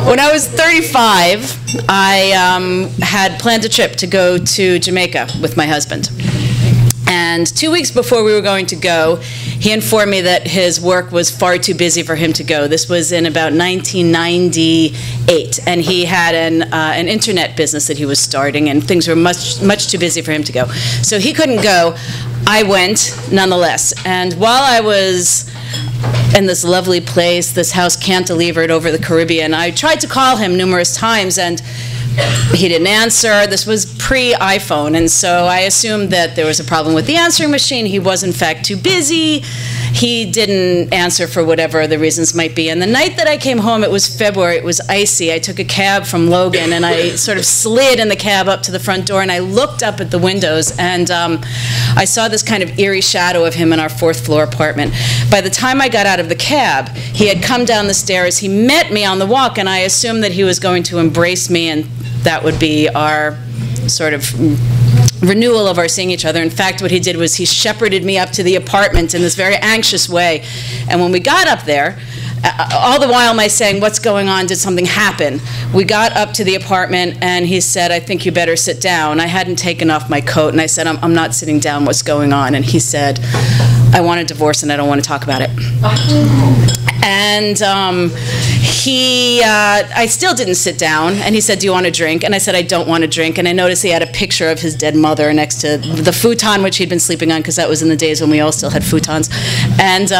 When I was 35, I had planned a trip to go to Jamaica with my husband. And 2 weeks before we were going to go, he informed me that his work was far too busy for him to go. This was in about 1998, and he had an internet business that he was starting, and things were much too busy for him to go. So he couldn't go. I went nonetheless. And while I was in this lovely place, this house cantilevered over the Caribbean, I tried to call him numerous times, and he didn't answer. This was pre-iPhone, and so I assumed that there was a problem with the answering machine. He was, in fact, too busy. He didn't answer for whatever the reasons might be. And the night that I came home, it was February, it was icy. I took a cab from Logan, and I sort of slid in the cab up to the front door, and I looked up at the windows, and I saw this kind of eerie shadow of him in our fourth-floor apartment. By the time I got out of the cab, he had come down the stairs. He met me on the walk, and I assumed that he was going to embrace me, and that would be our sort of renewal of our seeing each other. In fact, what he did was he shepherded me up to the apartment in this very anxious way. And when we got up there, all the while my saying, "What's going on? Did something happen?" We got up to the apartment, and he said, "I think you better sit down." I hadn't taken off my coat, and I said, I'm not sitting down. What's going on? And he said, "I want a divorce, and I don't want to talk about it." And I still didn't sit down, and he said, "Do you want a drink?" And I said, "I don't want a drink." And I noticed he had a picture of his dead mother next to the futon, which he'd been sleeping on, because that was in the days when we all still had futons. And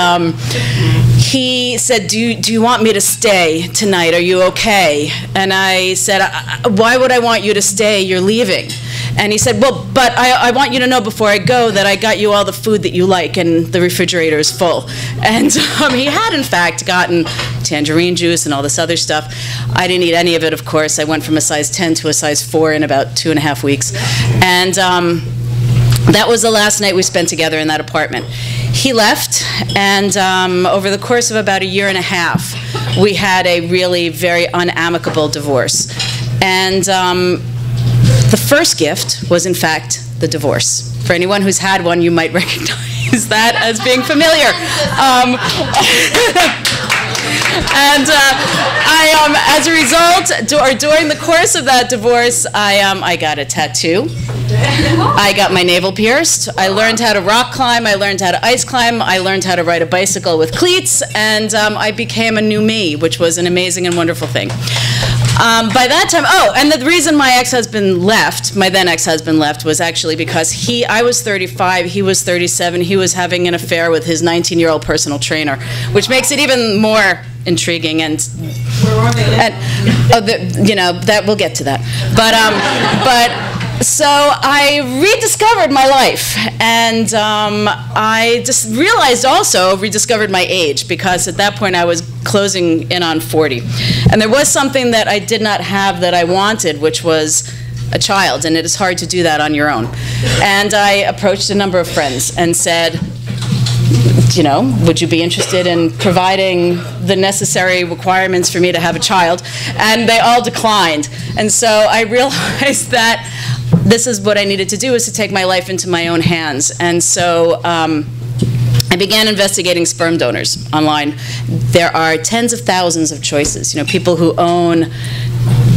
he said, do you want me to stay tonight? Are you okay? And I said, "Why would I want you to stay? You're leaving." And he said, "Well, but I want you to know before I go that I got you all the food that you like, and the refrigerator is full." And he had, in fact, gotten tangerine juice and all this other stuff. I didn't eat any of it, of course. I went from a size 10 to a size 4 in about 2.5 weeks. And that was the last night we spent together in that apartment. He left, and over the course of about 1.5 years, we had a really very unamicable divorce. And the first gift was, in fact, the divorce. For anyone who's had one, you might recognize that as being familiar. And as a result, during the course of that divorce, I got a tattoo. I got my navel pierced. I learned how to rock climb. I learned how to ice climb. I learned how to ride a bicycle with cleats. And I became a new me, which was an amazing and wonderful thing. By that time, and the reason my ex-husband left, my then ex-husband left, was actually because I was 35, he was 37, he was having an affair with his 19-year-old personal trainer, which makes it even more intriguing. And that we'll get to that. But so I rediscovered my life, and I just realized also, rediscovered my age, because at that point I was closing in on 40. And there was something that I did not have that I wanted, which was a child, and it is hard to do that on your own. And I approached a number of friends and said, would you be interested in providing the necessary requirements for me to have a child? And they all declined. And so I realized that this is what I needed to do, is to take my life into my own hands. And so I began investigating sperm donors online. There are tens of thousands of choices. People who own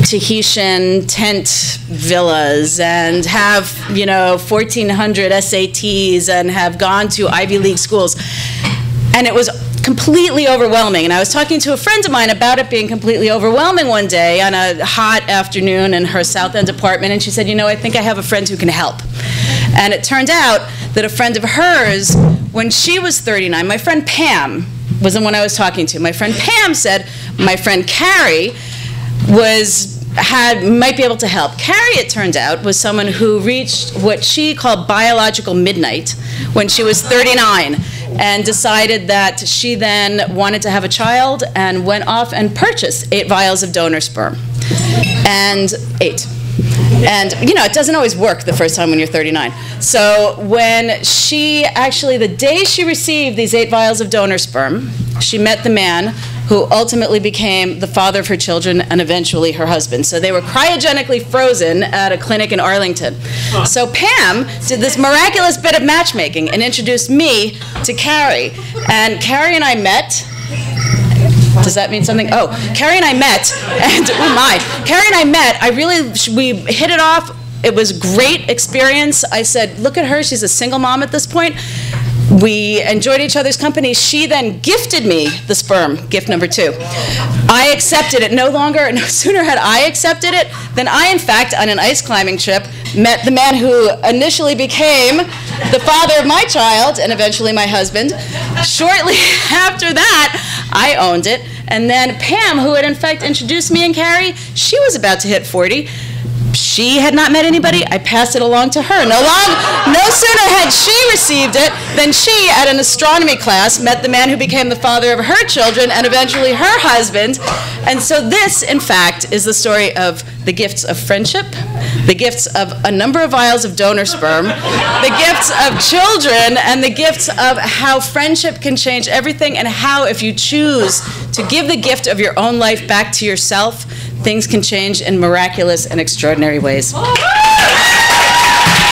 Tahitian tent villas and have, 1,400 SATs and have gone to Ivy League schools. And it was completely overwhelming. And I was talking to a friend of mine about it being completely overwhelming one day on a hot afternoon in her South End apartment, and she said, I think I have a friend who can help. And it turned out that a friend of hers, when she was 39, my friend Pam was the one I was talking to. My friend Pam said, my friend Carrie might be able to help. Carrie, it turned out, was someone who reached what she called biological midnight when she was 39, and decided that she then wanted to have a child, and went off and purchased 8 vials of donor sperm. And 8. And, it doesn't always work the first time when you're 39. So when the day she received these 8 vials of donor sperm, she met the man who ultimately became the father of her children and eventually her husband. So they were cryogenically frozen at a clinic in Arlington. So Pam did this miraculous bit of matchmaking and introduced me to Carrie. And Carrie and I met, Does that mean something? Oh, Carrie and I met, and oh my, Carrie and I met. We hit it off. It was a great experience. I said, look at her. She's a single mom at this point. We enjoyed each other's company. She then gifted me the sperm, gift number 2. I accepted it. No sooner had I accepted it than I, in fact, on an ice climbing trip, met the man who initially became the father of my child and eventually my husband. Shortly after that, I owned it. And then Pam, who had in fact introduced me and Carrie, she was about to hit 40. She had not met anybody. I passed it along to her. No sooner had she received it than she, at an astronomy class, met the man who became the father of her children and eventually her husband. And so this, in fact, is the story of the gifts of friendship, the gifts of a number of vials of donor sperm, the gifts of children, and the gifts of how friendship can change everything, and how, if you choose to give the gift of your own life back to yourself, things can change in miraculous and extraordinary ways.